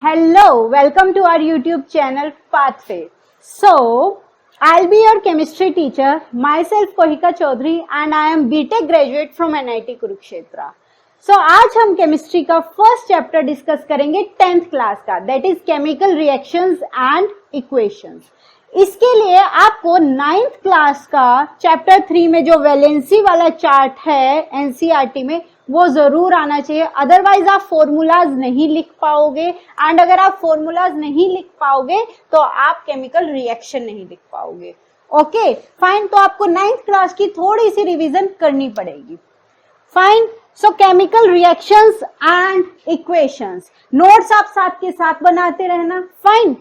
Hello, welcome to our YouTube channel Pathway. So, I'll be your chemistry teacher, myself Kohika Chaudhary and I am BTech graduate from NIT Kurukshetra. So, आज हम chemistry का first chapter discuss करेंगे 10th class का, that is chemical reactions and equations. इसके लिए आपको 9th class का chapter 3 में जो वैलेंसी वाला चार्ट है एनसीईआरटी में वो जरूर आना चाहिए, अदरवाइज आप फॉर्मूलाज नहीं लिख पाओगे एंड अगर आप फॉर्मूलाज नहीं लिख पाओगे तो आप केमिकल रिएक्शन नहीं लिख पाओगे. ओके फाइन, तो आपको 9th क्लास की थोड़ी सी रिवीजन करनी पड़ेगी. Fine, so chemical reactions and equations notes आप साथ के साथ बनाते रहना. Fine,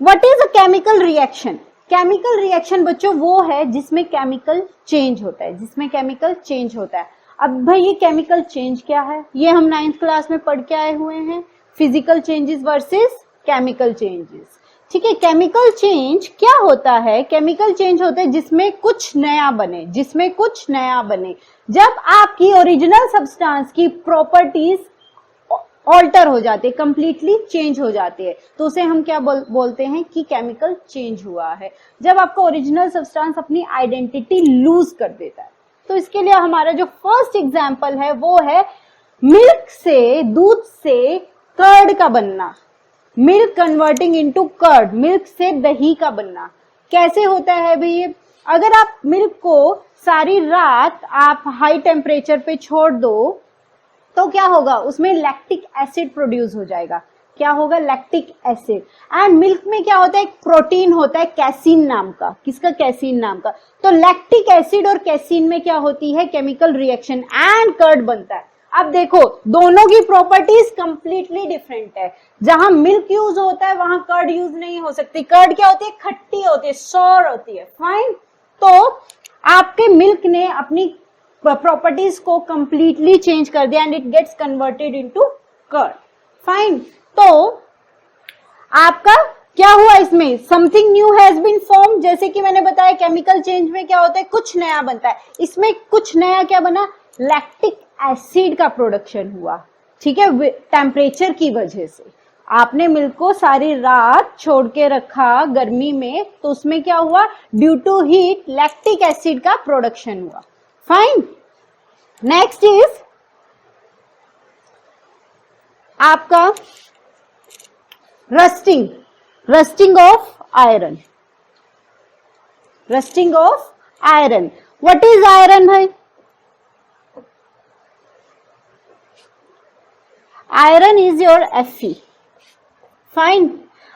what is a chemical reaction? Chemical reaction बच्चों वो है जिसमें केमिकल चेंज होता है, जिसमें केमिकल चेंज होता है. अब भाई ये केमिकल चेंज क्या है, ये हम 9th क्लास में पढ़ के आए हुए हैं, physical changes versus chemical changes. ठीक है, केमिकल चेंज क्या होता है? केमिकल चेंज होता है जिसमें कुछ नया बने, जिसमें कुछ नया बने. जब आपकी ओरिजिनल सब्सटेंस की प्रॉपर्टीज ऑल्टर हो जाती है, कंप्लीटली चेंज हो जाती है, तो उसे हम क्या बोलते हैं कि केमिकल चेंज हुआ है. जब आपका ओरिजिनल सब्सटेंस अपनी आइडेंटिटी लूज कर देता है. तो इसके लिए हमारा जो फर्स्ट एग्जांपल है वो है मिल्क से, दूध से कर्ड का बनना, milk converting into curd, milk से दही का बनना. कैसे होता है भाई? अगर आप मिल्क को सारी रात आप हाई टेम्परेचर पे छोड़ दो तो क्या होगा, उसमें लैक्टिक एसिड प्रोड्यूस हो जाएगा. क्या होगा? Lactic acid. एंड मिल्क में क्या होता है? एक प्रोटीन होता है कैसीन नाम का. किसका? कैसीन नाम का. तो लैक्टिक एसिड और कैसीन में क्या होती है? केमिकल रिएक्शन एंड कर्ड बनता है. अब देखो दोनों की प्रॉपर्टीज कंप्लीटली डिफरेंट है. जहां मिल्क यूज होता है वहां कर्ड यूज नहीं हो सकती. कर्ड क्या होती है? खट्टी होती है, सॉर होती है. फाइन, तो आपके मिल्क ने अपनी प्रॉपर्टीज को कंप्लीटली चेंज कर दिया and it gets converted into curd. Fine, तो आपका क्या हुआ? इसमें something new has been form. जैसे कि मैंने बताया केमिकल चेंज में क्या होता है? कुछ नया बनता है. इसमें कुछ नया क्या बना? लैक्टिक एसिड का प्रोडक्शन हुआ. ठीक है, टेम्परेचर की वजह से आपने मिल्क को सारी रात छोड़ के रखा गर्मी में, तो उसमें क्या हुआ? Due to heat lactic acid का प्रोडक्शन हुआ. फाइन, नेक्स्ट इज आपका rusting, rusting of iron, rusting of iron. What is iron भाई? Iron is your Fe. Fine,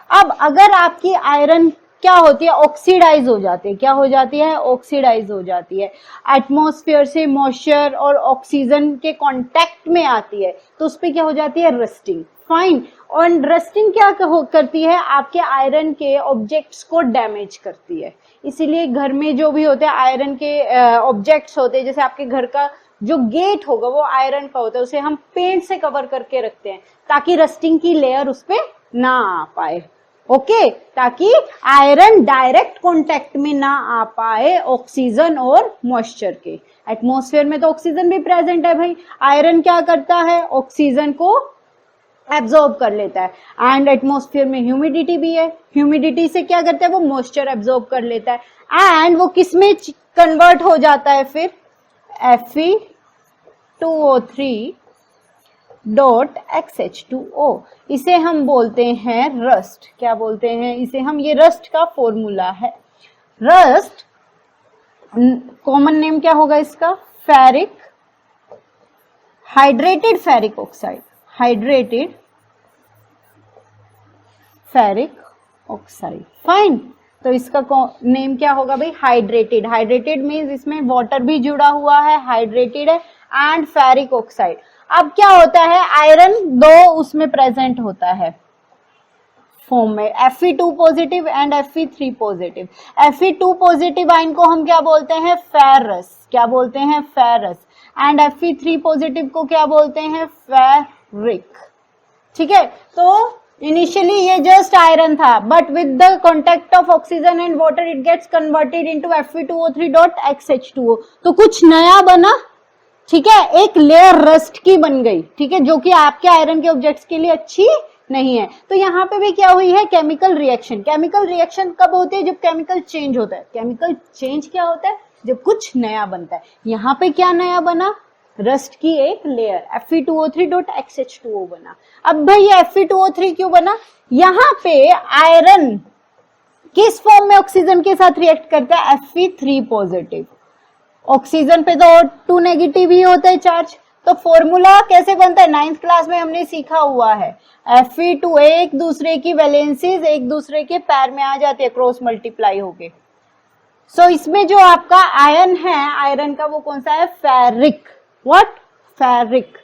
अब अगर आपकी आयरन क्या होती है? ऑक्सीडाइज हो जाती है. क्या हो जाती है? ऑक्सीडाइज हो जाती है. एटमॉस्फेयर से मॉइस्चर और ऑक्सीजन के कांटेक्ट में आती है तो उस पे क्या हो जाती है? रस्टिंग. फाइन, और रस्टिंग क्या करती है? आपके आयरन के ऑब्जेक्ट्स को डैमेज करती है. इसीलिए घर में जो भी होते हैं आयरन के ऑब्जेक्ट्स होते हैं, जैसे आपके घर का जो गेट होगा वो आयरन का होता है, उसे हम पेंट से कवर करके रखते हैं ताकि रस्टिंग की लेयर उस पे ना आ पाए. ओके, ताकि आयरन डायरेक्ट कांटेक्ट में ना आ पाए ऑक्सीजन और मॉइस्चर के. एटमॉस्फेयर में तो ऑक्सीजन भी प्रेजेंट है भाई. आयरन क्या करता है? ऑक्सीजन को एब्जॉर्ब कर लेता है. एंड एटमॉस्फेयर में ह्यूमिडिटी भी है. ह्यूमिडिटी से क्या करता है? वो मॉइस्चर एब्जॉर्ब कर लेता है. एंड वो किसमें कन्वर्ट हो जाता है फिर? Fe2O3.XH2O. इसे हम बोलते हैं रस्ट. क्या बोलते हैं इसे हम? ये रस्ट का फॉर्मूला है. रस्ट कॉमन नेम क्या होगा इसका? Ferric, hydrated ferric oxide, hydrated ferric oxide. Fine, तो इसका नेम क्या होगा भाई? हाइड्रेटेड. हाइड्रेटेड मींस इसमें वाटर भी जुड़ा हुआ है, हाइड्रेटेड है एंड फेरिक ऑक्साइड. अब क्या होता है? आयरन दो उसमें प्रेजेंट होता है फॉर्म में, Fe2 positive and Fe3 positive. Fe2 positive ion को हम क्या बोलते हैं? फेरस. क्या बोलते हैं? फेरस. एंड Fe3 पॉजिटिव को क्या बोलते हैं? फेरिक. ठीक है, तो इनिशियली ये जस्ट आयरन था, but with the contact of oxygen and water it gets converted into Fe2O3.XH2O. तो कुछ नया बना. ठीक है, एक लेयर रस्ट की बन गई, ठीक है, जो कि आपके आयरन के ऑब्जेक्ट्स के लिए अच्छी नहीं है। तो यहाँ पे भी क्या हुई है, केमिकल रिएक्शन। केमिकल रिएक्शन कब होती है, जब केमिकल चेंज होता है। केमिकल चेंज क्या होता है, जब कुछ नया बनता है। यहाँ पे क्या नया बना, रस्ट की एक लेयर Fe2O3.XH2O बना। अब भाई ये Fe2O3 क्यों बना, यहाँ पे आयरन किस फॉर्म में ऑक्सीजन के साथ रिएक्ट करता है, Fe3 पॉजिटिव। ऑक्सीजन पे तो O2 नेगेटिव ही होता है चार्ज। तो फॉर्मूला कैसे बनता है, 9th क्लास में हमने सीखा हुआ है। Fe2 एक दूसरे की वैलेंसीज एक दूसरे के पैर में आ जाती है, क्रॉस मल्टीप्लाई होके। सो इसमें जो आपका आयन है, आयरन का वो कौन सा है, ferric. What, ferric.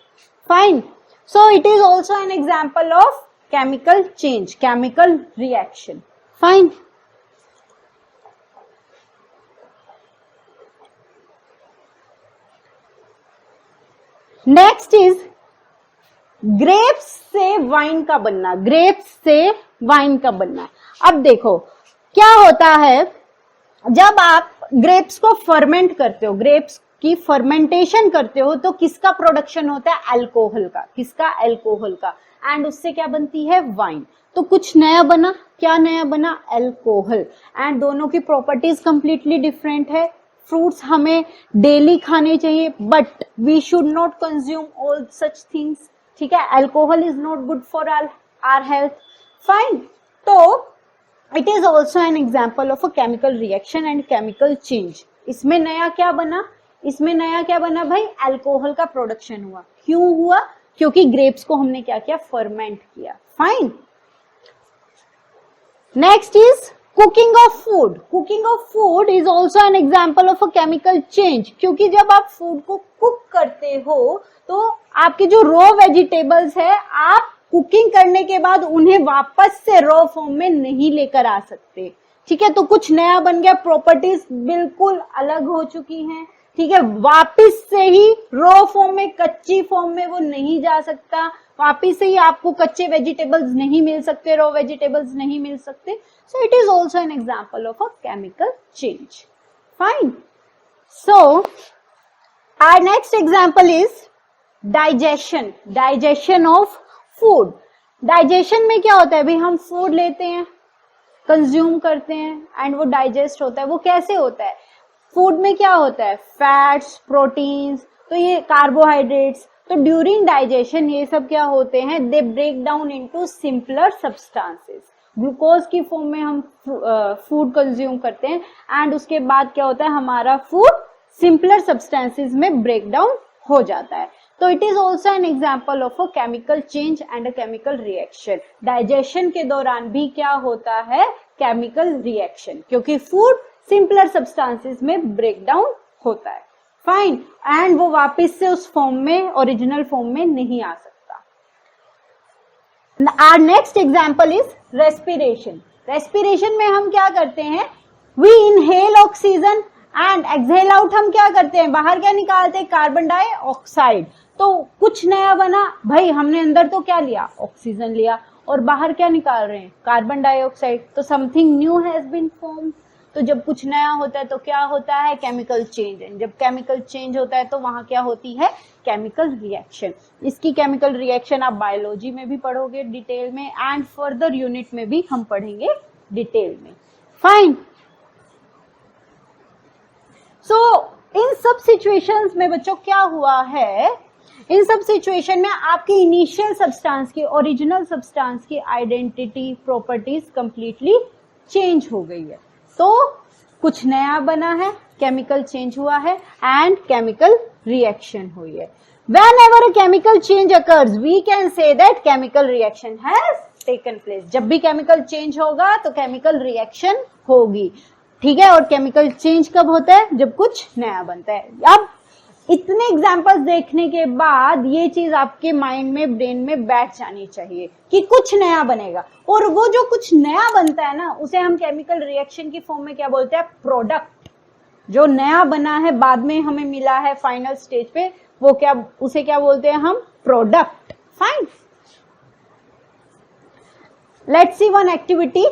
Fine. So it is also an example of chemical change, chemical reaction. Fine. Next is grapes से वाइन का बनना। ग्रेप्स से वाइन का बनना। अब देखो क्या होता है, जब आप ग्रेप्स को फर्मेंट करते हो, ग्रेप्स की फर्मेंटेशन करते हो, तो किसका प्रोडक्शन होता है, अल्कोहल का। किसका, अल्कोहल का। एंड उससे क्या बनती है, वाइन। तो कुछ नया बना, क्या नया बना, अल्कोहल। एंड दोनों की प्रॉपर्टीज कंप्लीटली डिफरेंट है। फ्रूट्स हमें डेली खाने चाहिए, but we should not consume all such things. ठीक है, alcohol is not good for our health. Fine. तो it is also an example of a chemical reaction and chemical change. इसमें नया क्या बना, इसमें नया क्या बना भाई, अल्कोहल का प्रोडक्शन हुआ। क्यों हुआ, क्योंकि ग्रेप्स को हमने क्या किया, फर्मेंट किया। Fine. Next is cooking of food. Cooking of food is also an example of a chemical change, क्योंकि जब आप फूड को कुक करते हो तो आपके जो रॉ वेजिटेबल्स है, आप कुकिंग करने के बाद उन्हें वापस से रॉ फॉर्म में नहीं लेकर आ सकते। ठीक है, तो कुछ नया बन गया, प्रॉपर्टीज बिल्कुल अलग हो चुकी हैं। ठीक है, वापिस से ही रॉ फॉर्म में, कच्ची फॉर्म में वो नहीं जा सकता। वापिस से ही आपको कच्चे वेजिटेबल्स नहीं मिल सकते, रॉ वेजिटेबल्स नहीं मिल सकते। So it is also an example of a chemical change. Fine. So our next example is digestion. Digestion of food. Digestion में क्या होता है भाई, हम फूड लेते हैं, कंज्यूम करते हैं एंड वो डाइजेस्ट होता है। वो कैसे होता है, फूड में क्या होता है, फैट्स, प्रोटीन्स, तो ये कार्बोहाइड्रेट्स। तो ड्यूरिंग डाइजेशन ये सब क्या होते हैं, they break down into simpler substances. Glucose की फॉर्म में हम फूड कंज्यूम करते हैं एंड उसके बाद क्या होता है, हमारा फूड सिंपलर सब्सटेंसेस में ब्रेक डाउन हो जाता है। तो it is also an example of a chemical change and a chemical reaction. Digestion के दौरान भी क्या होता है, केमिकल रिएक्शन, क्योंकि फूड सिंपलर सब्सटेंसेस में ब्रेक डाउन होता है। फाइन। एंड वो वापस से उस फॉर्म में, ओरिजिनल फॉर्म में नहीं आ सकता। Our next example is respiration. Respiration में हम क्या करते हैं, we inhale oxygen and exhale out। हम क्या करते हैं, बाहर क्या निकालते हैं, कार्बन डाइऑक्साइड। तो कुछ नया बना भाई, हमने अंदर तो क्या लिया, ऑक्सीजन लिया, और बाहर क्या निकाल रहे हैं, कार्बन डाइऑक्साइड। तो something new has been formed. तो जब कुछ नया होता है तो क्या होता है, केमिकल चेंज। एंड जब केमिकल चेंज होता है तो वहां क्या होती है, केमिकल रिएक्शन। इसकी केमिकल रिएक्शन आप बायोलॉजी में भी पढ़ोगे डिटेल में, एंड फर्दर यूनिट में भी हम पढ़ेंगे डिटेल में। फाइन। सो इन सब सिचुएशंस में बच्चों क्या हुआ है, इन सब सिचुएशन में आपकी इनिशियल सब्सटेंस की, ओरिजिनल सब्सटेंस की आइडेंटिटी, प्रॉपर्टीज कंप्लीटली चेंज हो गई है। तो कुछ नया बना है, केमिकल चेंज हुआ है एंड केमिकल रिएक्शन हुई है। Whenever a chemical change occurs, we can say that chemical reaction has taken place. जब भी केमिकल चेंज होगा तो केमिकल रिएक्शन होगी। ठीक है, और केमिकल चेंज कब होता है, जब कुछ नया बनता है। अब इतने एग्जाम्पल्स देखने के बाद ये चीज आपके माइंड में, ब्रेन में बैठ जानी चाहिए कि कुछ नया बनेगा, और वो जो कुछ नया बनता है ना, उसे हम केमिकल रिएक्शन की फॉर्म में क्या बोलते हैं, प्रोडक्ट। जो नया बना है, बाद में हमें मिला है फाइनल स्टेज पे, वो क्या, उसे क्या बोलते हैं हम, product. Fine. Let's see one activity.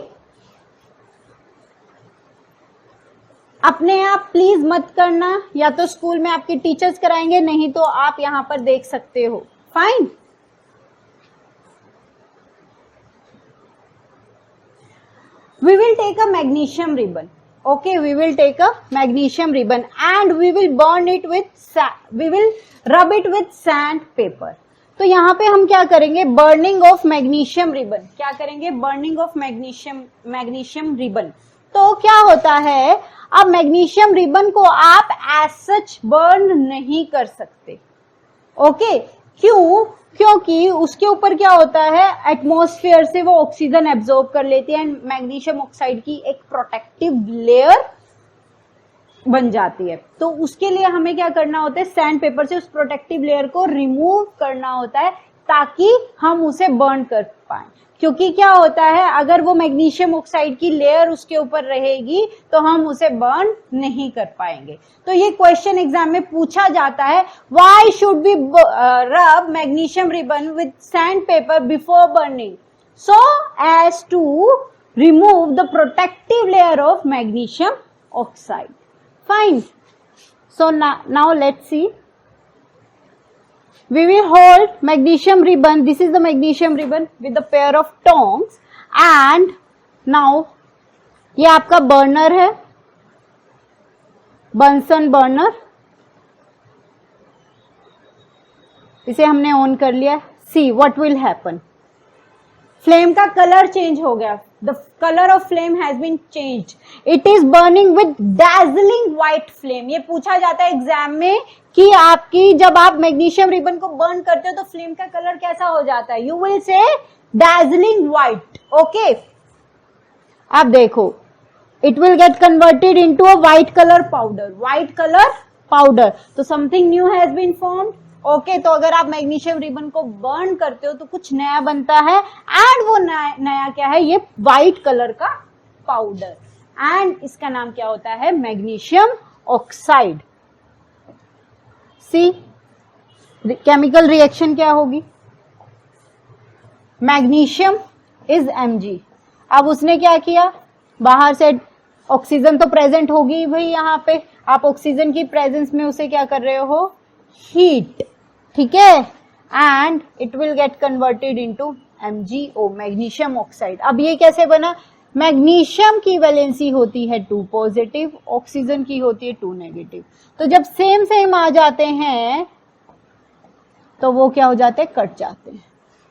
अपने आप प्लीज मत करना, या तो स्कूल में आपके टीचर्स कराएंगे, नहीं तो आप यहां पर देख सकते हो। Fine. We will take a magnesium ribbon. Okay, we will take a magnesium ribbon and we will burn it with we will rub it with sandpaper. तो यहाँ पे हम क्या करेंगे, बर्निंग ऑफ मैग्नीशियम रिबन। क्या करेंगे, बर्निंग ऑफ मैग्नीशियम रिबन। तो क्या होता है, अब मैग्नीशियम रिबन को आप एज सच बर्न नहीं कर सकते। ओके, क्यों? क्योंकि उसके ऊपर क्या होता है, एटमॉस्फेयर से वो ऑक्सीजन एब्जॉर्ब कर लेती है एंड मैग्नीशियम ऑक्साइड की एक प्रोटेक्टिव लेयर बन जाती है। तो उसके लिए हमें क्या करना होता है, सैंड पेपर से उस प्रोटेक्टिव लेयर को रिमूव करना होता है ताकि हम उसे बर्न कर पाए। क्योंकि क्या होता है, अगर वो मैग्नीशियम ऑक्साइड की लेयर उसके ऊपर रहेगी तो हम उसे बर्न नहीं कर पाएंगे। तो ये क्वेश्चन एग्जाम में पूछा जाता है, why should be rub magnesium ribbon with sand paper before burning, so as to remove the protective layer of magnesium oxide. Fine. So now let's see, we will hold magnesium ribbon. This is the magnesium ribbon with a pair of tongs and now ये आपका burner है, Bunsen burner. इसे हमने on कर लिया। See what will happen, flame का colour change हो गया। The colour of flame has been changed, it is burning with dazzling white flame. ये पूछा जाता है एग्जाम में कि आपकी जब आप मैग्नीशियम रिबन को बर्न करते हो तो फ्लेम का कलर कैसा हो जाता है, you will say dazzling white. Okay, आप देखो, it will get converted into a white colour powder, white colour powder. तो something new has been formed. Okay, तो अगर आप मैग्नीशियम रिबन को बर्न करते हो तो कुछ नया बनता है एंड वो नया क्या है, ये व्हाइट कलर का पाउडर, एंड इसका नाम क्या होता है, मैग्नीशियम ऑक्साइड। सी केमिकल रिएक्शन क्या होगी, मैग्नीशियम इज Mg। अब उसने क्या किया, बाहर से ऑक्सीजन तो प्रेजेंट होगी भाई, यहाँ पे आप ऑक्सीजन की प्रेजेंस में उसे क्या कर रहे हो, हीट। ठीक है, and it will get converted into MgO, magnesium oxide. अब ये कैसे बना, मैग्नीशियम की वैलेंसी होती है 2 पॉजिटिव, ऑक्सीजन की होती है 2 नेगेटिव। तो जब सेम सेम आ जाते हैं तो वो क्या हो जाते हैं, कट जाते हैं।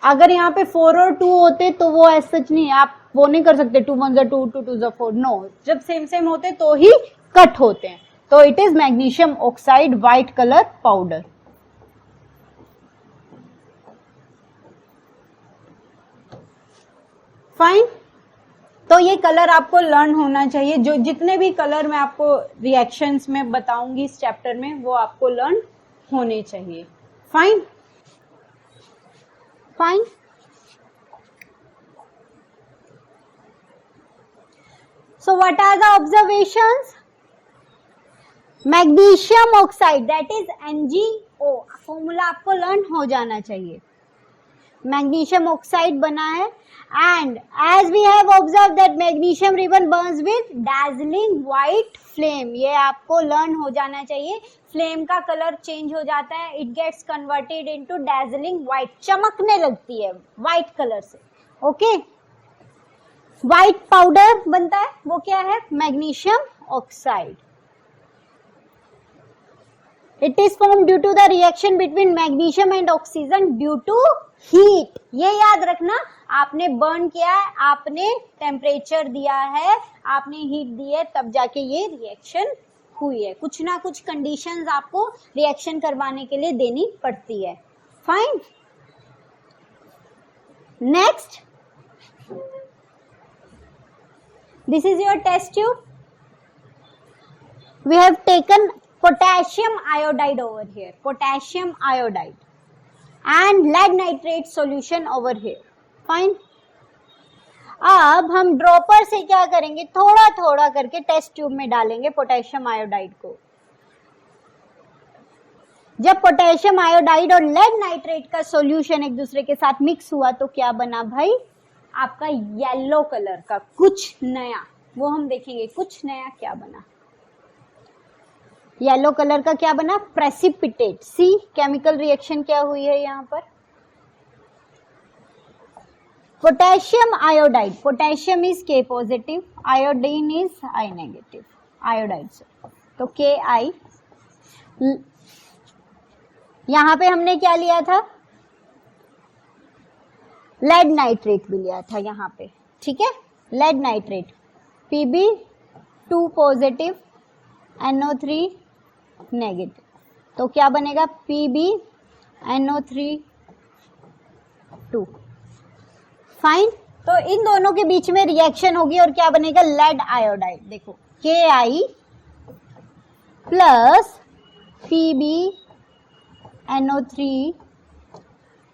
अगर यहाँ पे 4 और 2 होते तो वो ऐसा सच नहीं, आप वो नहीं कर सकते 2 1 2 2 2 4। नो, जब सेम सेम होते तो ही कट होते हैं। तो it is magnesium oxide white colour powder. Fine. तो ये कलर आपको लर्न होना चाहिए, जो जितने भी कलर मैं आपको रिएक्शंस में बताऊंगी इस चैप्टर में वो आपको लर्न होने चाहिए। Fine fine. So what are the observations, magnesium oxide that is MgO, formula आपको लर्न हो जाना चाहिए। मैग्नीशियम ऑक्साइड बना है and as we have observed that magnesium ribbon burns with dazzling white flame, ये आपको लर्न हो जाना चाहिए। फ्लेम का कलर चेंज हो जाता है, it gets converted into dazzling white, चमकने लगती है व्हाइट कलर से। ओके, व्हाइट पाउडर बनता है, वो क्या है, magnesium oxide. It is formed due to the reaction between magnesium and oxygen due to heat। ये याद रखना, आपने बर्न किया है, आपने टेम्परेचर दिया है, आपने हीट दी है, तब जाके ये रिएक्शन हुई है। कुछ ना कुछ कंडीशंस आपको रिएक्शन करवाने के लिए देनी पड़ती है। Fine. Next, this is your test tube. We have taken potassium iodide over here, potassium iodide and lead nitrate solution over here. Fine. अब हम ड्रॉपर से क्या करेंगे, थोड़ा थोड़ा करके टेस्ट ट्यूब में डालेंगे पोटेशियम आयोडाइड को। जब पोटेशियम आयोडाइड और लेड नाइट्रेट का सॉल्यूशन एक दूसरे के साथ मिक्स हुआ तो क्या बना भाई, आपका येलो कलर का कुछ नया, वो हम देखेंगे कुछ नया क्या बना। येलो कलर का क्या बना, प्रेसिपिटेट। सी केमिकल रिएक्शन क्या हुई है यहाँ पर, पोटेशियम आयोडाइड, पोटेशियम इज के positive, iodine is I negative, iodide से, तो के आई। यहां पे हमने क्या लिया था, लेड नाइट्रेट भी लिया था यहाँ पे, ठीक है, lead nitrate, Pb2 positive NO3 negative, तो क्या बनेगा PbNO3 फाइन। तो इन दोनों के बीच में रिएक्शन होगी और क्या बनेगा, लेड आयोडाइड। देखो Ki plus PbNO3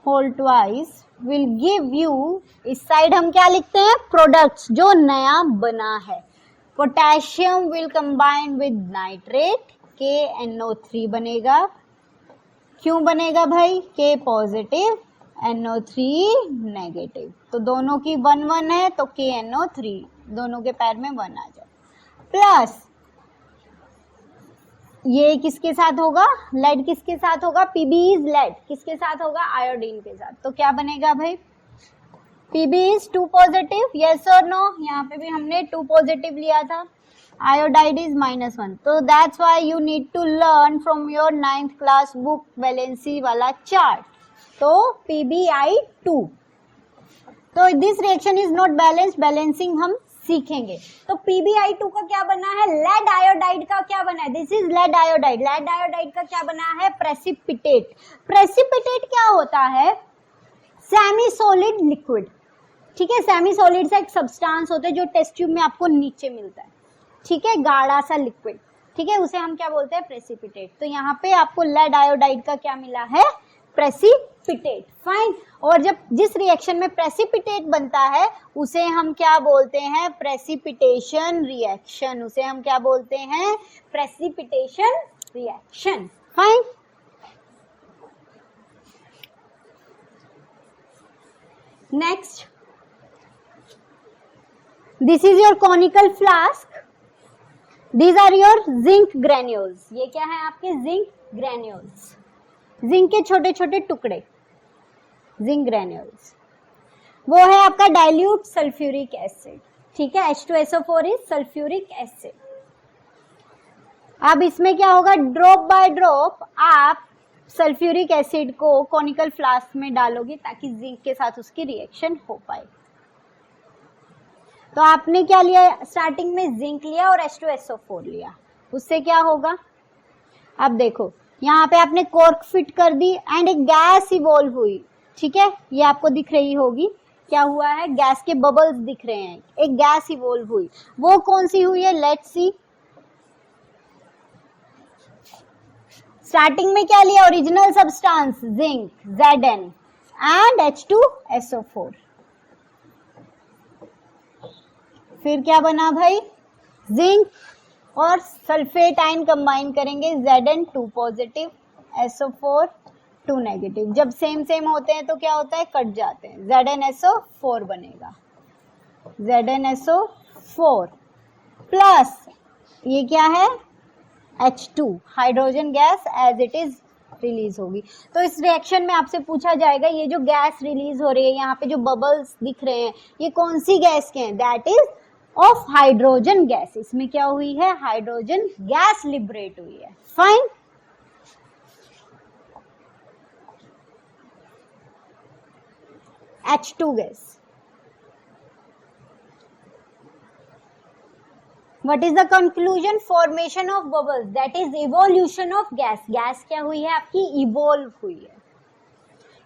whole twice will give you, इस साइड हम क्या लिखते हैं, प्रोडक्ट्स जो नया बना है, potassium will combine with nitrate, KNO3 बनेगा। क्यों बनेगा भाई, K पॉजिटिव NO3 नेगेटिव, तो दोनों की 1 1 है, तो KNO3 दोनों के पैर में 1 आ जाए, प्लस ये किसके साथ होगा, लेड किसके साथ होगा, Pb इज लेड, किसके साथ होगा, आयोडीन के साथ, तो क्या बनेगा भाई, Pb इज 2 पॉजिटिव, यस और नो, यहाँ पे भी हमने 2 पॉजिटिव लिया था, आयोडाइड इज -1, तो that's why you need to learn from your 9th class book valency वाला चार्ट, तो PbI2, तो this reaction is not balanced, balancing हम सीखेंगे। तो PbI2 का क्या बना है, लेड आयोडाइड का क्या बना है, this is lead iodide, lead iodide का क्या बना है, प्रेसिपिटेट। प्रेसिपिटेट क्या होता है, सेमी सॉलिड लिक्विड, ठीक है, सेमी सॉलिड सा एक सब्सटेंस होता है जो टेस्ट ट्यूब में आपको नीचे मिलता है, ठीक है, गाढ़ा सा लिक्विड, ठीक है, उसे हम क्या बोलते हैं, प्रेसिपिटेट। तो यहाँ पे आपको लेड आयोडाइड का क्या मिला है, प्रेसिपिटेट, फाइन। और जब जिस रिएक्शन में प्रेसिपिटेट बनता है उसे हम क्या बोलते हैं, प्रेसिपिटेशन रिएक्शन, उसे हम क्या बोलते हैं, precipitation reaction, fine. Next, this is your conical flask, these are your zinc granules, ये क्या है आपके जिंक ग्रेन्यूल्स, जिंक के छोटे छोटे टुकड़े, जिंक ग्रेन्यूल्स। वो है आपका डाइल्यूट सल्फ्यूरिक एसिड, ठीक है, H2SO4 इज सल्फ्यूरिक एसिड। अब इसमें क्या होगा, ड्रॉप बाय ड्रॉप आप सल्फ्यूरिक एसिड को कॉनिकल फ्लास्क में डालोगे ताकि जिंक के साथ उसकी रिएक्शन हो पाए। तो आपने क्या लिया, स्टार्टिंग में जिंक लिया और H2SO4 लिया, उससे क्या होगा, अब देखो यहाँ पे आपने कॉर्क फिट कर दी एंड एक गैस इवॉल्व हुई, ठीक है, ये आपको दिख रही होगी, क्या हुआ है, गैस के बबल्स दिख रहे हैं, एक गैस इवॉल्व हुई, वो कौन सी हुई है, लेट्स सी। स्टार्टिंग में क्या लिया, original substance zinc Zn and H2SO4, फिर क्या बना भाई, जिंक और सल्फेट आयन कंबाइन करेंगे, Zn 2 पॉजिटिव SO4 2 नेगेटिव, जब सेम सेम होते हैं तो क्या होता है, कट जाते हैं, ZnSO4 बनेगा, ZnSO4 प्लस ये क्या है, H2 hydrogen gas as it is release होगी। तो इस रिएक्शन में आपसे पूछा जाएगा ये जो गैस रिलीज हो रही है, यहाँ पे जो बबल्स दिख रहे हैं, ये कौन सी गैस के हैं, that is of hydrogen gas, इसमें क्या हुई है, हाइड्रोजन गैस लिबरेट हुई है, fine. H2 gas, what is the conclusion, formation of bubbles, that is evolution of gas, gas क्या हुई है आपकी, इवोल्व हुई है।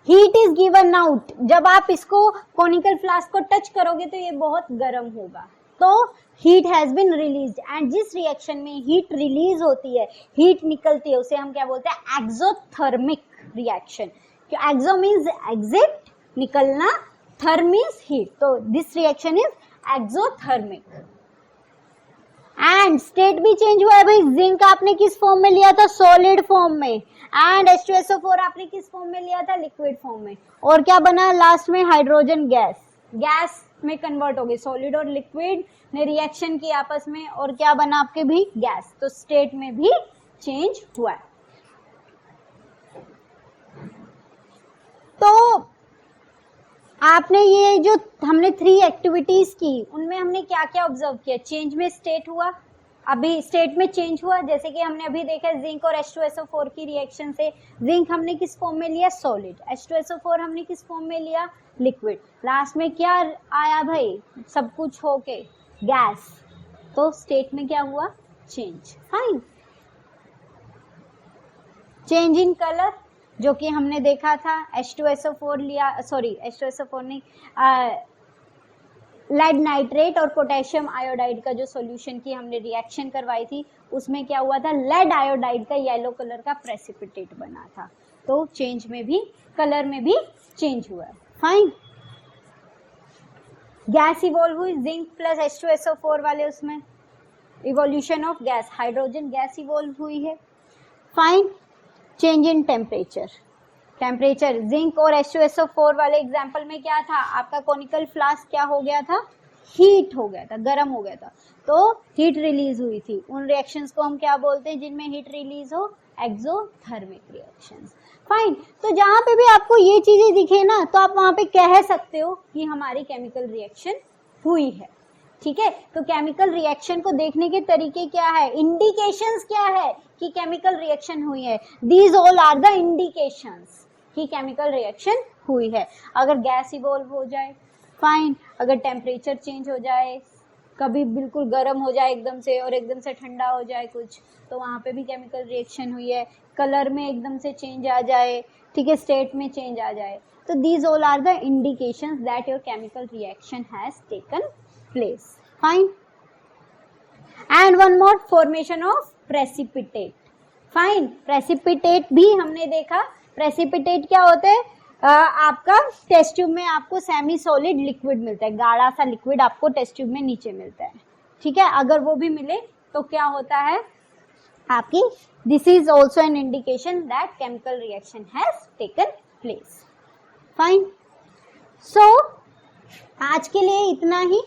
हीट इज गिवन आउट, जब आप इसको कॉनिकल फ्लास्क को टच करोगे तो ये बहुत गर्म होगा, तो heat has been released, and जिस रिएक्शन में हीट रिलीज होती है, हीट निकलती है, उसे हम क्या बोलते हैं, एक्सोथर्मिक रिएक्शन। एक्सो मीन्स एग्जिट, निकलना, थर्म मीन्स हीट, तो this reaction is exothermic. And state भी चेंज हुआ है भाई, जिंक आपने किस फॉर्म में लिया था, सॉलिड फॉर्म में, एंड H2SO4 आपने किस फॉर्म में लिया था, लिक्विड फॉर्म में, और क्या बना लास्ट में, हाइड्रोजन गैस, गैस में कन्वर्ट हो गई, सॉलिड और लिक्विड ने रिएक्शन की आपस में, और क्या बना आपके भी, गैस, तो स्टेट में भी चेंज हुआ है। तो आपने ये जो हमने 3 एक्टिविटीज की उनमें हमने क्या क्या ऑब्जर्व किया, चेंज में स्टेट हुआ, अभी स्टेट में चेंज हुआ, जैसे कि हमने अभी देखा जिंक और H2SO4 की रिएक्शन से जिंक हमने किस फॉर्म में लिया, सॉलिड, H2SO4 हमने किस फॉर्म में लिया, लिक्विड, लास्ट में क्या आया भाई, सब कुछ होके गैस, तो स्टेट में क्या हुआ, change. Fine. Change in colour जो कि हमने देखा था, H2SO4 लिया, सॉरी H2SO4 नहीं, लेड नाइट्रेट और पोटेशियम आयोडाइड का जो सॉल्यूशन की हमने रिएक्शन करवाई थी उसमें क्या हुआ था, लेड आयोडाइड का येलो कलर का प्रेसिपिटेट बना था। तो चेंज में भी, कलर में भी चेंज हुआ है। फाइन। गैस इवॉल्व हुई, जिंक प्लस H2SO4 वाले उसमें evolution of gas, hydrogen gas evolve हुई है। Fine. Change in temperature, temperature zinc और H2SO4 वाले एग्जाम्पल में क्या था, आपका कोनिकल फ्लास्क क्या हो गया था, हीट हो गया था, गर्म हो गया था, तो हीट रिलीज हुई थी। उन रिएक्शंस को हम क्या बोलते हैं जिनमें हीट रिलीज हो, एक्सोथर्मिक रिएक्शंस। फाइन। तो जहां पे भी आपको ये चीजें दिखे ना तो आप वहां पे कह सकते हो कि हमारी केमिकल रिएक्शन हुई है। ठीक है, तो केमिकल रिएक्शन को देखने के तरीके क्या है, इंडिकेशंस क्या है कि केमिकल रिएक्शन हुई है, these all are the indications कि केमिकल रिएक्शन हुई है। अगर गैस इवॉल्व हो जाए, फाइन, अगर टेम्परेचर चेंज हो जाए, कभी बिल्कुल गर्म हो जाए एकदम से और एकदम से ठंडा हो जाए कुछ, तो वहां पे भी केमिकल रिएक्शन हुई है। कलर में एकदम से चेंज आ जाए, ठीक है, स्टेट में चेंज आ जाए, तो these all are the indications that your chemical reaction has taken place. Fine. And one more, formation of precipitate. Fine. Precipitate भी हमने देखा, प्रेसिपिटेट क्या होते हैं, आपका टेस्ट ट्यूब में आपको सेमी सॉलिड लिक्विड मिलता है, गाढ़ा सा लिक्विड आपको टेस्ट ट्यूब में नीचे मिलता है। ठीक है, अगर वो भी मिले तो क्या होता है आपकी, this is also an indication that chemical reaction has taken place. Fine. So आज के लिए इतना ही।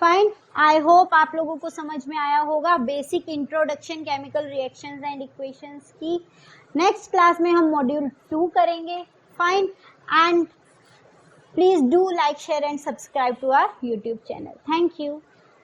फाइन। आई होप आप लोगों को समझ में आया होगा basic introduction chemical reactions and equations की। नेक्स्ट क्लास में हम मॉड्यूल 2 करेंगे। Fine. And please do like, share and subscribe to our YouTube channel. Thank you.